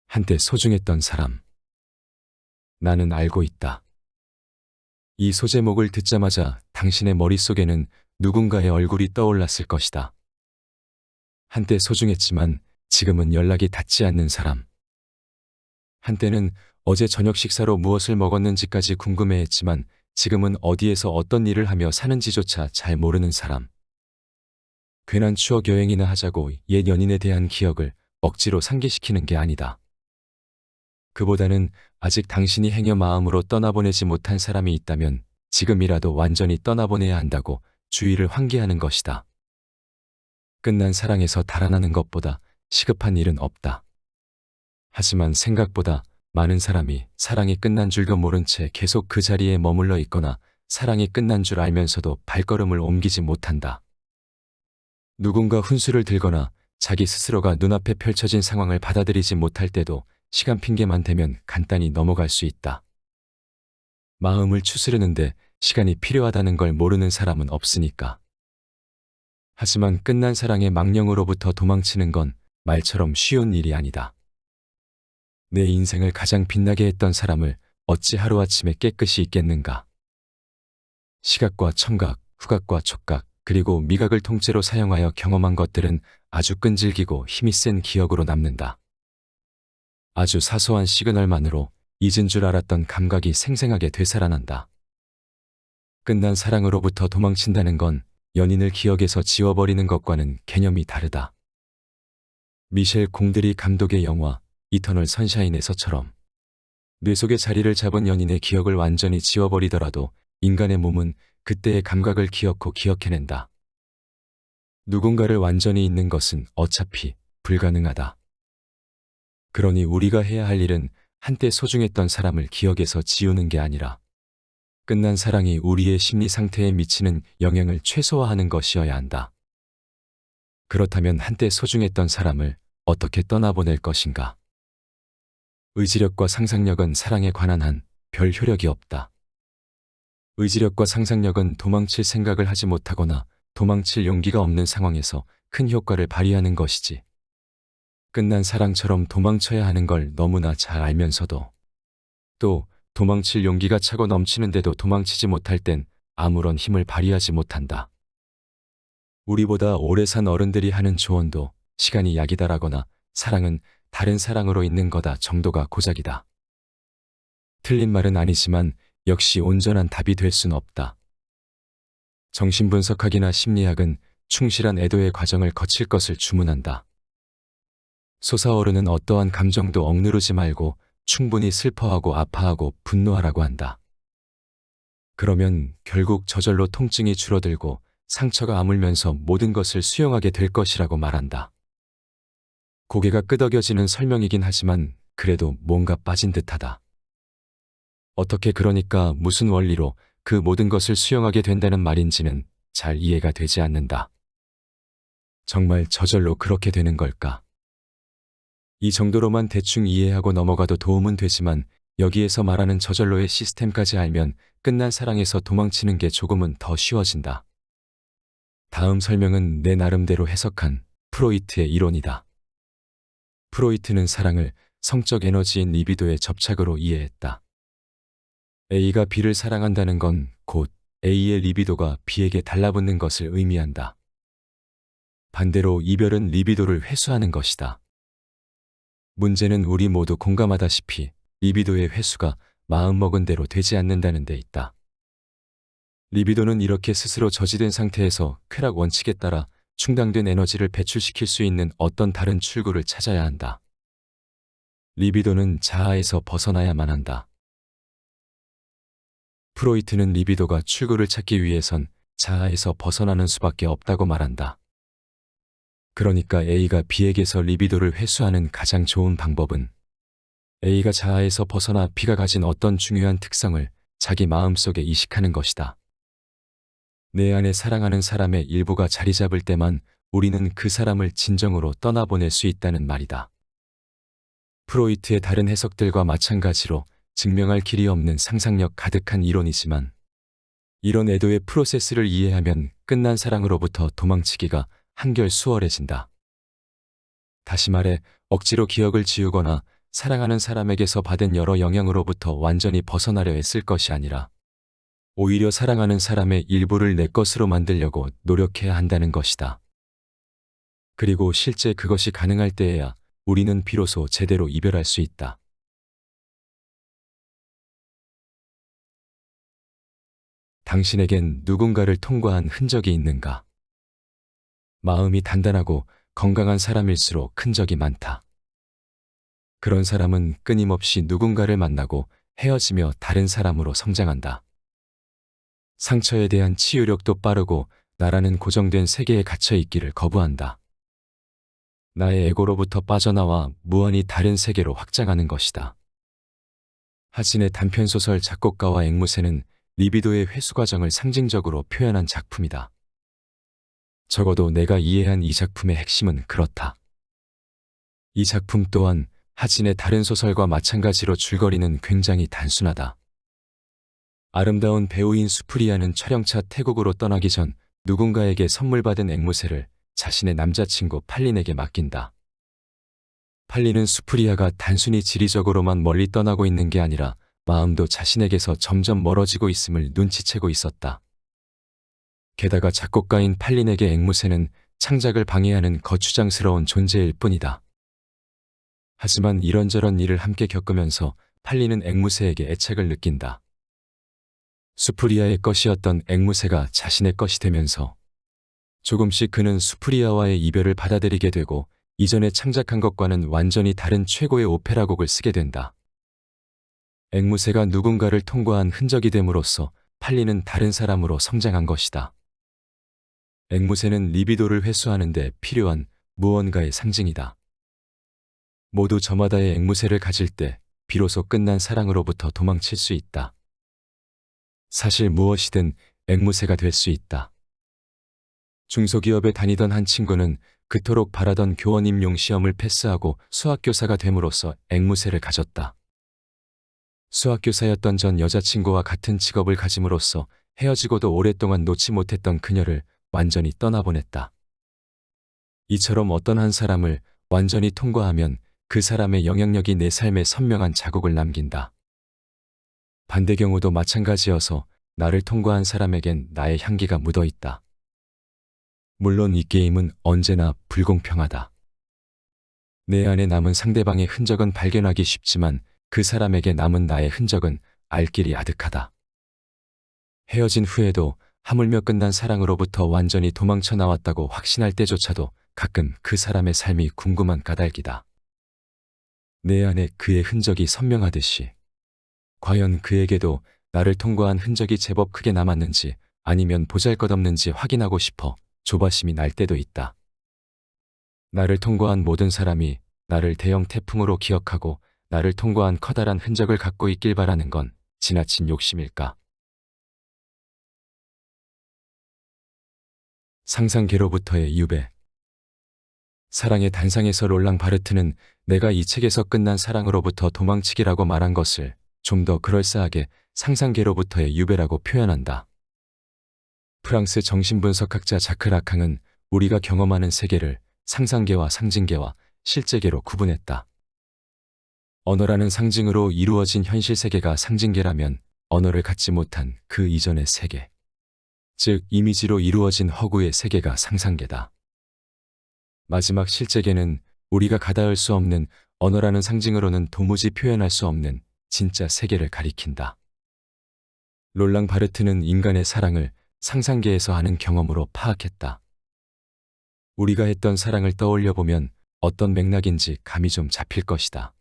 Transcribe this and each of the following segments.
한때 소중했던 사람. 나는 알고 있다. 이 소제목을 듣자마자 당신의 머릿속에는 누군가의 얼굴이 떠올랐을 것이다. 한때 소중했지만 지금은 연락이 닿지 않는 사람. 한때는 어제 저녁 식사로 무엇을 먹었는지까지 궁금해했지만 지금은 어디에서 어떤 일을 하며 사는지조차 잘 모르는 사람. 괜한 추억 여행이나 하자고 옛 연인에 대한 기억을 억지로 상기시키는 게 아니다. 그보다는 아직 당신이 행여 마음으로 떠나보내지 못한 사람이 있다면 지금이라도 완전히 떠나보내야 한다고 주의를 환기하는 것이다. 끝난 사랑에서 달아나는 것보다 시급한 일은 없다. 하지만 생각보다 많은 사람이 사랑이 끝난 줄도 모른 채 계속 그 자리에 머물러 있거나 사랑이 끝난 줄 알면서도 발걸음을 옮기지 못한다. 누군가 훈수를 들거나 자기 스스로가 눈앞에 펼쳐진 상황을 받아들이지 못할 때도 시간 핑계만 대면 간단히 넘어갈 수 있다. 마음을 추스르는데 시간이 필요하다는 걸 모르는 사람은 없으니까. 하지만 끝난 사랑의 망령으로부터 도망치는 건 말처럼 쉬운 일이 아니다. 내 인생을 가장 빛나게 했던 사람을 어찌 하루아침에 깨끗이 잊겠는가. 시각과 청각, 후각과 촉각, 그리고 미각을 통째로 사용하여 경험한 것들은 아주 끈질기고 힘이 센 기억으로 남는다. 아주 사소한 시그널만으로 잊은 줄 알았던 감각이 생생하게 되살아난다. 끝난 사랑으로부터 도망친다는 건 연인을 기억에서 지워버리는 것과는 개념이 다르다. 미셸 공드리 감독의 영화 이터널 선샤인에서처럼 뇌 속에 자리를 잡은 연인의 기억을 완전히 지워버리더라도 인간의 몸은 그때의 감각을 기억고 기억해낸다. 누군가를 완전히 잊는 것은 어차피 불가능하다. 그러니 우리가 해야 할 일은 한때 소중했던 사람을 기억에서 지우는 게 아니라 끝난 사랑이 우리의 심리 상태에 미치는 영향을 최소화하는 것이어야 한다. 그렇다면 한때 소중했던 사람을 어떻게 떠나보낼 것인가? 의지력과 상상력은 사랑에 관한 한 별 효력이 없다. 의지력과 상상력은 도망칠 생각을 하지 못하거나 도망칠 용기가 없는 상황에서 큰 효과를 발휘하는 것이지. 끝난 사랑처럼 도망쳐야 하는 걸 너무나 잘 알면서도 또 도망칠 용기가 차고 넘치는데도 도망치지 못할 땐 아무런 힘을 발휘하지 못한다. 우리보다 오래 산 어른들이 하는 조언도 시간이 약이다라거나 사랑은 다른 사랑으로 있는 거다 정도가 고작이다. 틀린 말은 아니지만 역시 온전한 답이 될 순 없다. 정신분석학이나 심리학은 충실한 애도의 과정을 거칠 것을 주문한다. 솟아오르는 어떠한 감정도 억누르지 말고 충분히 슬퍼하고 아파하고 분노하라고 한다. 그러면 결국 저절로 통증이 줄어들고 상처가 아물면서 모든 것을 수용하게 될 것이라고 말한다. 고개가 끄덕여지는 설명이긴 하지만 그래도 뭔가 빠진 듯하다. 어떻게 그러니까 무슨 원리로 그 모든 것을 수용하게 된다는 말인지는 잘 이해가 되지 않는다. 정말 저절로 그렇게 되는 걸까? 이 정도로만 대충 이해하고 넘어가도 도움은 되지만 여기에서 말하는 저절로의 시스템까지 알면 끝난 사랑에서 도망치는 게 조금은 더 쉬워진다. 다음 설명은 내 나름대로 해석한 프로이트의 이론이다. 프로이트는 사랑을 성적 에너지인 리비도의 접착으로 이해했다. A가 B를 사랑한다는 건 곧 A의 리비도가 B에게 달라붙는 것을 의미한다. 반대로 이별은 리비도를 회수하는 것이다. 문제는 우리 모두 공감하다시피 리비도의 회수가 마음먹은 대로 되지 않는다는 데 있다. 리비도는 이렇게 스스로 저지된 상태에서 쾌락 원칙에 따라 충당된 에너지를 배출시킬 수 있는 어떤 다른 출구를 찾아야 한다. 리비도는 자아에서 벗어나야만 한다. 프로이트는 리비도가 출구를 찾기 위해선 자아에서 벗어나는 수밖에 없다고 말한다. 그러니까 A가 B에게서 리비도를 회수하는 가장 좋은 방법은 A가 자아에서 벗어나 B가 가진 어떤 중요한 특성을 자기 마음속에 이식하는 것이다. 내 안에 사랑하는 사람의 일부가 자리 잡을 때만 우리는 그 사람을 진정으로 떠나보낼 수 있다는 말이다. 프로이트의 다른 해석들과 마찬가지로 증명할 길이 없는 상상력 가득한 이론이지만 이런 애도의 프로세스를 이해하면 끝난 사랑으로부터 도망치기가 한결 수월해진다. 다시 말해 억지로 기억을 지우거나 사랑하는 사람에게서 받은 여러 영향으로부터 완전히 벗어나려 애쓸 것이 아니라 오히려 사랑하는 사람의 일부를 내 것으로 만들려고 노력해야 한다는 것이다. 그리고 실제 그것이 가능할 때에야 우리는 비로소 제대로 이별할 수 있다. 당신에겐 누군가를 통과한 흔적이 있는가? 마음이 단단하고 건강한 사람일수록 흔적이 많다. 그런 사람은 끊임없이 누군가를 만나고 헤어지며 다른 사람으로 성장한다. 상처에 대한 치유력도 빠르고 나라는 고정된 세계에 갇혀 있기를 거부한다. 나의 에고로부터 빠져나와 무한히 다른 세계로 확장하는 것이다. 하진의 단편소설 작곡가와 앵무새는 리비도의 회수 과정을 상징적으로 표현한 작품이다. 적어도 내가 이해한 이 작품의 핵심은 그렇다. 이 작품 또한 하진의 다른 소설과 마찬가지로 줄거리는 굉장히 단순하다. 아름다운 배우인 수프리아는 촬영차 태국으로 떠나기 전 누군가에게 선물 받은 앵무새를 자신의 남자친구 팔린에게 맡긴다. 팔린은 수프리아가 단순히 지리적으로만 멀리 떠나고 있는 게 아니라 마음도 자신에게서 점점 멀어지고 있음을 눈치채고 있었다. 게다가 작곡가인 팔린에게 앵무새는 창작을 방해하는 거추장스러운 존재일 뿐이다. 하지만 이런저런 일을 함께 겪으면서 팔린은 앵무새에게 애착을 느낀다. 수프리아의 것이었던 앵무새가 자신의 것이 되면서 조금씩 그는 수프리아와의 이별을 받아들이게 되고 이전에 창작한 것과는 완전히 다른 최고의 오페라 곡을 쓰게 된다. 앵무새가 누군가를 통과한 흔적이 됨으로써 팔린은 다른 사람으로 성장한 것이다. 앵무새는 리비도를 회수하는 데 필요한 무언가의 상징이다. 모두 저마다의 앵무새를 가질 때 비로소 끝난 사랑으로부터 도망칠 수 있다. 사실 무엇이든 앵무새가 될 수 있다. 중소기업에 다니던 한 친구는 그토록 바라던 교원 임용 시험을 패스하고 수학교사가 됨으로써 앵무새를 가졌다. 수학교사였던 전 여자친구와 같은 직업을 가짐으로써 헤어지고도 오랫동안 놓지 못했던 그녀를 완전히 떠나보냈다. 이처럼 어떤 한 사람을 완전히 통과하면 그 사람의 영향력이 내 삶에 선명한 자국을 남긴다. 반대 경우도 마찬가지여서 나를 통과한 사람에겐 나의 향기가 묻어 있다. 물론 이 게임은 언제나 불공평하다. 내 안에 남은 상대방의 흔적은 발견하기 쉽지만 그 사람에게 남은 나의 흔적은 알 길이 아득하다. 헤어진 후에도 하물며 끝난 사랑으로부터 완전히 도망쳐 나왔다고 확신할 때조차도 가끔 그 사람의 삶이 궁금한 까닭이다. 내 안에 그의 흔적이 선명하듯이 과연 그에게도 나를 통과한 흔적이 제법 크게 남았는지 아니면 보잘것없는지 확인하고 싶어 조바심이 날 때도 있다. 나를 통과한 모든 사람이 나를 대형 태풍으로 기억하고 나를 통과한 커다란 흔적을 갖고 있길 바라는 건 지나친 욕심일까? 상상계로부터의 유배. 사랑의 단상에서 롤랑 바르트는 내가 이 책에서 끝난 사랑으로부터 도망치기라고 말한 것을 좀 더 그럴싸하게 상상계로부터의 유배라고 표현한다. 프랑스 정신분석학자 자크 라캉은 우리가 경험하는 세계를 상상계와 상징계와 실제계로 구분했다. 언어라는 상징으로 이루어진 현실 세계가 상징계라면 언어를 갖지 못한 그 이전의 세계, 즉 이미지로 이루어진 허구의 세계가 상상계다. 마지막 실제계는 우리가 가닿을 수 없는 언어라는 상징으로는 도무지 표현할 수 없는 진짜 세계를 가리킨다. 롤랑 바르트는 인간의 사랑을 상상계에서 하는 경험으로 파악했다. 우리가 했던 사랑을 떠올려 보면 어떤 맥락인지 감이 좀 잡힐 것이다.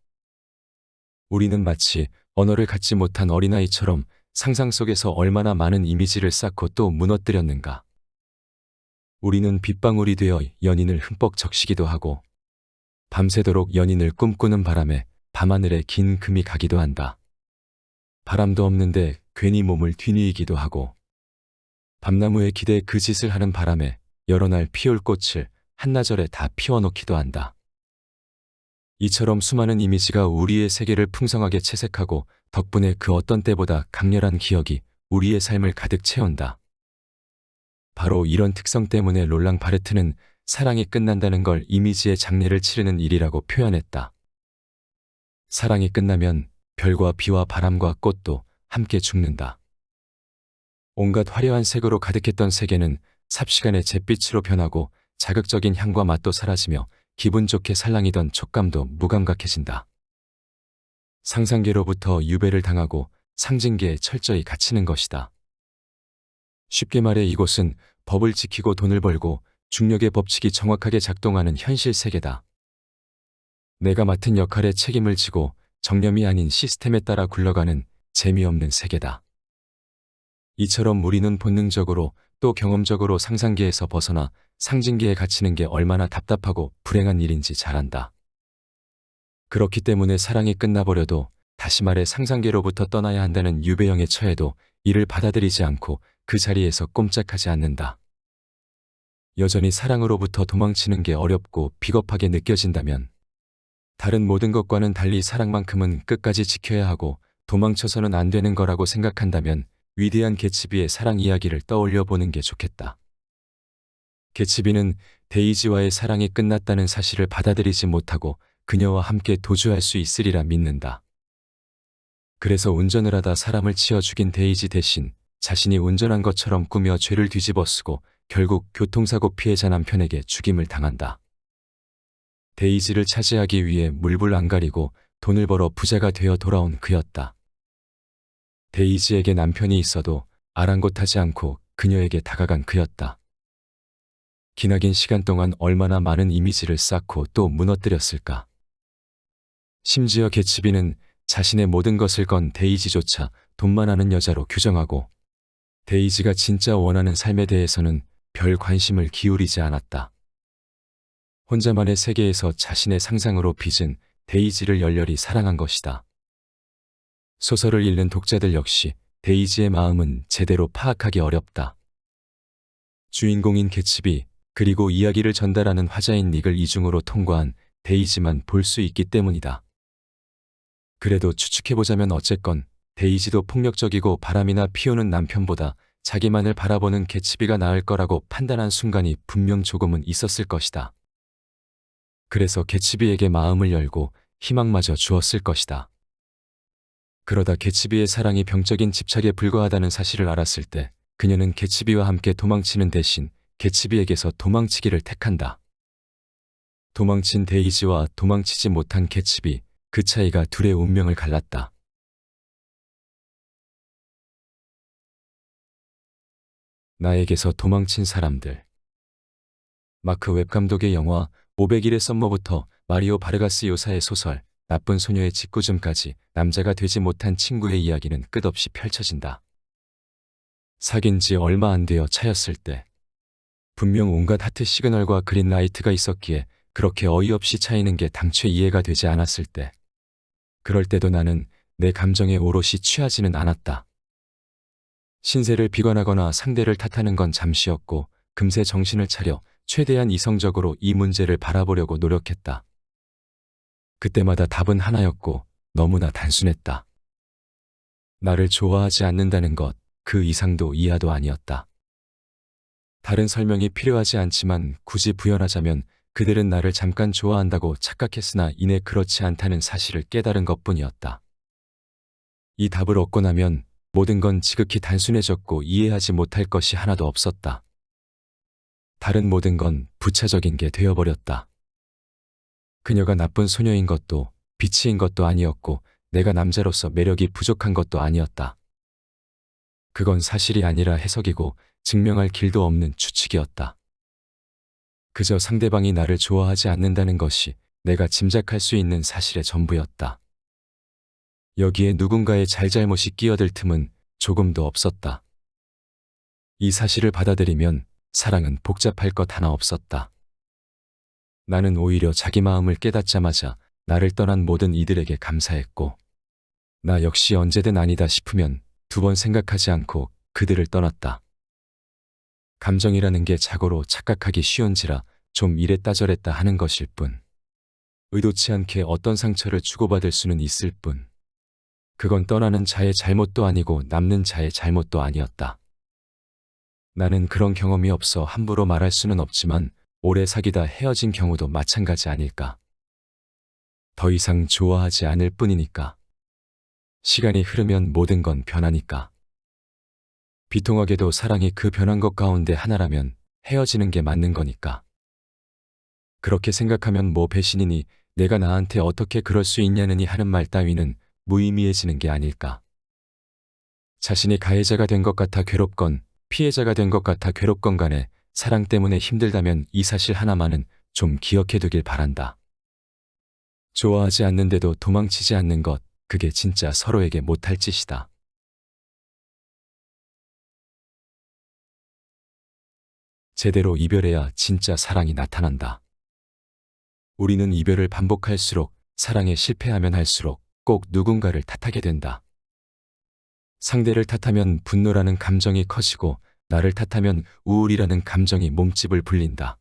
우리는 마치 언어를 갖지 못한 어린아이처럼 상상 속에서 얼마나 많은 이미지를 쌓고 또 무너뜨렸는가. 우리는 빗방울이 되어 연인을 흠뻑 적시기도 하고 밤새도록 연인을 꿈꾸는 바람에 밤하늘에 긴 금이 가기도 한다. 바람도 없는데 괜히 몸을 뒤뉘이기도 하고 밤나무에 기대 그 짓을 하는 바람에 여러 날 피울 꽃을 한나절에 다 피워놓기도 한다. 이처럼 수많은 이미지가 우리의 세계를 풍성하게 채색하고 덕분에 그 어떤 때보다 강렬한 기억이 우리의 삶을 가득 채운다. 바로 이런 특성 때문에 롤랑 바르트는 사랑이 끝난다는 걸 이미지의 장례를 치르는 일이라고 표현했다. 사랑이 끝나면 별과 비와 바람과 꽃도 함께 죽는다. 온갖 화려한 색으로 가득했던 세계는 삽시간에 잿빛으로 변하고 자극적인 향과 맛도 사라지며 기분 좋게 살랑이던 촉감도 무감각해진다. 상상계로부터 유배를 당하고 상징계에 철저히 갇히는 것이다. 쉽게 말해 이곳은 법을 지키고 돈을 벌고 중력의 법칙이 정확하게 작동하는 현실 세계다. 내가 맡은 역할에 책임을 지고 정념이 아닌 시스템에 따라 굴러가는 재미없는 세계다. 이처럼 우리는 본능적으로 또 경험적으로 상상계에서 벗어나 상징계에 갇히는 게 얼마나 답답하고 불행한 일인지 잘 안다. 그렇기 때문에 사랑이 끝나버려도 다시 말해 상상계로부터 떠나야 한다는 유배형에 처해도 이를 받아들이지 않고 그 자리에서 꼼짝하지 않는다. 여전히 사랑으로부터 도망치는 게 어렵고 비겁하게 느껴진다면 다른 모든 것과는 달리 사랑만큼은 끝까지 지켜야 하고 도망쳐서는 안 되는 거라고 생각한다면 위대한 개츠비의 사랑 이야기를 떠올려 보는 게 좋겠다. 개츠비는 데이지와의 사랑이 끝났다는 사실을 받아들이지 못하고 그녀와 함께 도주할 수 있으리라 믿는다. 그래서 운전을 하다 사람을 치어 죽인 데이지 대신 자신이 운전한 것처럼 꾸며 죄를 뒤집어쓰고 결국 교통사고 피해자 남편에게 죽임을 당한다. 데이지를 차지하기 위해 물불 안 가리고 돈을 벌어 부자가 되어 돌아온 그였다. 데이지에게 남편이 있어도 아랑곳하지 않고 그녀에게 다가간 그였다. 기나긴 시간 동안 얼마나 많은 이미지를 쌓고 또 무너뜨렸을까. 심지어 개츠비는 자신의 모든 것을 건 데이지조차 돈만 아는 여자로 규정하고 데이지가 진짜 원하는 삶에 대해서는 별 관심을 기울이지 않았다. 혼자만의 세계에서 자신의 상상으로 빚은 데이지를 열렬히 사랑한 것이다. 소설을 읽는 독자들 역시 데이지의 마음은 제대로 파악하기 어렵다. 주인공인 개츠비 그리고 이야기를 전달하는 화자인 닉을 이중으로 통과한 데이지만 볼 수 있기 때문이다. 그래도 추측해보자면 어쨌건 데이지도 폭력적이고 바람이나 피우는 남편보다 자기만을 바라보는 개츠비가 나을 거라고 판단한 순간이 분명 조금은 있었을 것이다. 그래서 개츠비에게 마음을 열고 희망마저 주었을 것이다. 그러다 개츠비의 사랑이 병적인 집착에 불과하다는 사실을 알았을 때 그녀는 개츠비와 함께 도망치는 대신 개츠비에게서 도망치기를 택한다. 도망친 데이지와 도망치지 못한 개츠비, 그 차이가 둘의 운명을 갈랐다. 나에게서 도망친 사람들. 마크 웹 감독의 영화 500일의 썸머부터 마리오 바르가스 요사의 소설 나쁜 소녀의 짓궂음까지 남자가 되지 못한 친구의 이야기는 끝없이 펼쳐진다. 사귄 지 얼마 안 되어 차였을 때 분명 온갖 하트 시그널과 그린 라이트가 있었기에 그렇게 어이없이 차이는 게 당최 이해가 되지 않았을 때 그럴 때도 나는 내 감정에 오롯이 취하지는 않았다. 신세를 비관하거나 상대를 탓하는 건 잠시였고 금세 정신을 차려 최대한 이성적으로 이 문제를 바라보려고 노력했다. 그때마다 답은 하나였고 너무나 단순했다. 나를 좋아하지 않는다는 것, 그 이상도 이하도 아니었다. 다른 설명이 필요하지 않지만 굳이 부연하자면 그들은 나를 잠깐 좋아한다고 착각했으나 이내 그렇지 않다는 사실을 깨달은 것뿐이었다. 이 답을 얻고 나면 모든 건 지극히 단순해졌고 이해하지 못할 것이 하나도 없었다. 다른 모든 건 부차적인 게 되어버렸다. 그녀가 나쁜 소녀인 것도 비치인 것도 아니었고 내가 남자로서 매력이 부족한 것도 아니었다. 그건 사실이 아니라 해석이고 증명할 길도 없는 추측이었다. 그저 상대방이 나를 좋아하지 않는다는 것이 내가 짐작할 수 있는 사실의 전부였다. 여기에 누군가의 잘잘못이 끼어들 틈은 조금도 없었다. 이 사실을 받아들이면 사랑은 복잡할 것 하나 없었다. 나는 오히려 자기 마음을 깨닫자마자 나를 떠난 모든 이들에게 감사했고 나 역시 언제든 아니다 싶으면 두 번 생각하지 않고 그들을 떠났다. 감정이라는 게 자고로 착각하기 쉬운지라 좀 이랬다 저랬다 하는 것일 뿐. 의도치 않게 어떤 상처를 주고받을 수는 있을 뿐. 그건 떠나는 자의 잘못도 아니고 남는 자의 잘못도 아니었다. 나는 그런 경험이 없어 함부로 말할 수는 없지만 오래 사귀다 헤어진 경우도 마찬가지 아닐까. 더 이상 좋아하지 않을 뿐이니까. 시간이 흐르면 모든 건 변하니까. 비통하게도 사랑이 그 변한 것 가운데 하나라면 헤어지는 게 맞는 거니까. 그렇게 생각하면 뭐 배신이니 내가 나한테 어떻게 그럴 수 있냐느니 하는 말 따위는 무의미해지는 게 아닐까. 자신이 가해자가 된 것 같아 괴롭건 피해자가 된 것 같아 괴롭건 간에 사랑 때문에 힘들다면 이 사실 하나만은 좀 기억해 두길 바란다. 좋아하지 않는데도 도망치지 않는 것, 그게 진짜 서로에게 못할 짓이다. 제대로 이별해야 진짜 사랑이 나타난다. 우리는 이별을 반복할수록 사랑에 실패하면 할수록 꼭 누군가를 탓하게 된다. 상대를 탓하면 분노라는 감정이 커지고 나를 탓하면 우울이라는 감정이 몸집을 불린다.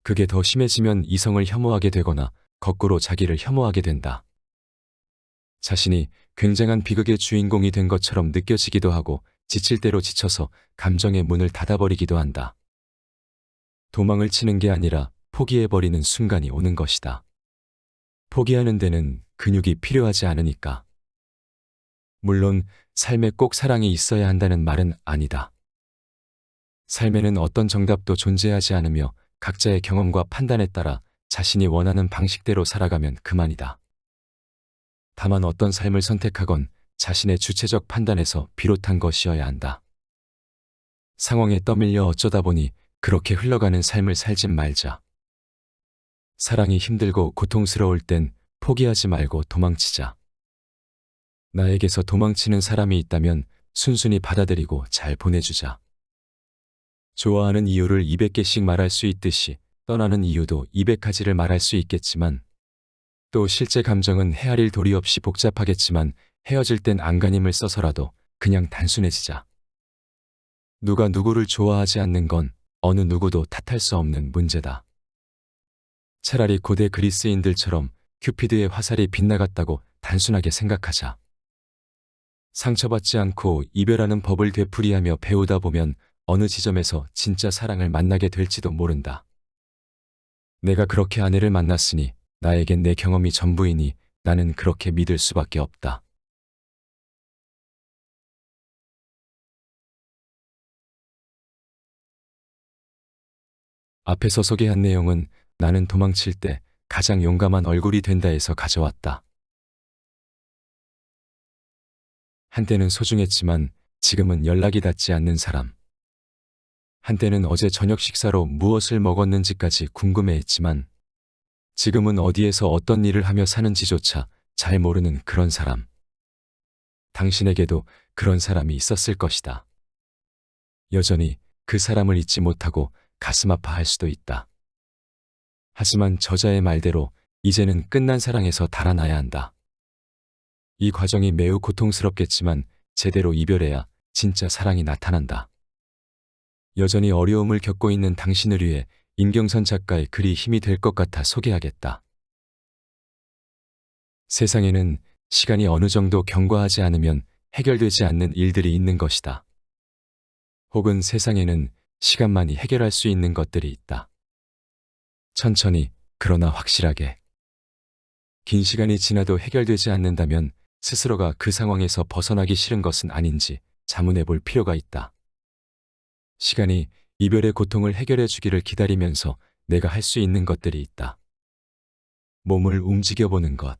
그게 더 심해지면 이성을 혐오하게 되거나 거꾸로 자기를 혐오하게 된다. 자신이 굉장한 비극의 주인공이 된 것처럼 느껴지기도 하고 지칠 대로 지쳐서 감정의 문을 닫아버리기도 한다. 도망을 치는 게 아니라 포기해버리는 순간이 오는 것이다. 포기하는 데는 근육이 필요하지 않으니까. 물론 삶에 꼭 사랑이 있어야 한다는 말은 아니다. 삶에는 어떤 정답도 존재하지 않으며 각자의 경험과 판단에 따라 자신이 원하는 방식대로 살아가면 그만이다. 다만 어떤 삶을 선택하건 자신의 주체적 판단에서 비롯한 것이어야 한다. 상황에 떠밀려 어쩌다 보니 그렇게 흘러가는 삶을 살진 말자. 사랑이 힘들고 고통스러울 땐 포기하지 말고 도망치자. 나에게서 도망치는 사람이 있다면 순순히 받아들이고 잘 보내주자. 좋아하는 이유를 200개씩 말할 수 있듯이 떠나는 이유도 200가지를 말할 수 있겠지만 또 실제 감정은 헤아릴 도리 없이 복잡하겠지만 헤어질 땐 안간힘을 써서라도 그냥 단순해지자. 누가 누구를 좋아하지 않는 건 어느 누구도 탓할 수 없는 문제다. 차라리 고대 그리스인들처럼 큐피드의 화살이 빗나갔다고 단순하게 생각하자. 상처받지 않고 이별하는 법을 되풀이하며 배우다 보면 어느 지점에서 진짜 사랑을 만나게 될지도 모른다. 내가 그렇게 아내를 만났으니 나에겐 내 경험이 전부이니 나는 그렇게 믿을 수밖에 없다. 앞에서 소개한 내용은 나는 도망칠 때 가장 용감한 얼굴이 된다에서 가져왔다. 한때는 소중했지만 지금은 연락이 닿지 않는 사람. 한때는 어제 저녁 식사로 무엇을 먹었는지까지 궁금해했지만 지금은 어디에서 어떤 일을 하며 사는지조차 잘 모르는 그런 사람. 당신에게도 그런 사람이 있었을 것이다. 여전히 그 사람을 잊지 못하고 가슴 아파할 수도 있다. 하지만 저자의 말대로 이제는 끝난 사랑에서 달아나야 한다. 이 과정이 매우 고통스럽겠지만 제대로 이별해야 진짜 사랑이 나타난다. 여전히 어려움을 겪고 있는 당신을 위해 임경선 작가의 글이 힘이 될 것 같아 소개하겠다. 세상에는 시간이 어느 정도 경과하지 않으면 해결되지 않는 일들이 있는 것이다. 혹은 세상에는 시간만이 해결할 수 있는 것들이 있다. 천천히, 그러나 확실하게. 긴 시간이 지나도 해결되지 않는다면 스스로가 그 상황에서 벗어나기 싫은 것은 아닌지 자문해 볼 필요가 있다. 시간이 이별의 고통을 해결해 주기를 기다리면서 내가 할 수 있는 것들이 있다. 몸을 움직여보는 것,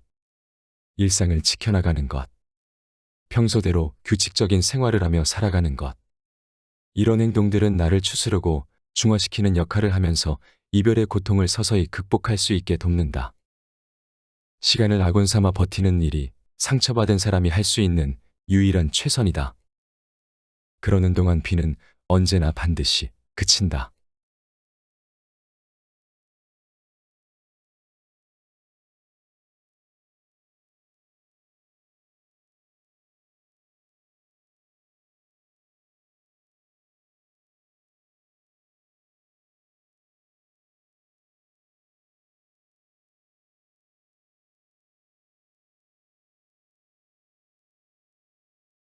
일상을 지켜나가는 것, 평소대로 규칙적인 생활을 하며 살아가는 것. 이런 행동들은 나를 추스르고 중화시키는 역할을 하면서 이별의 고통을 서서히 극복할 수 있게 돕는다. 시간을 아군 삼아 버티는 일이 상처받은 사람이 할 수 있는 유일한 최선이다. 그러는 동안 비는 언제나 반드시 그친다.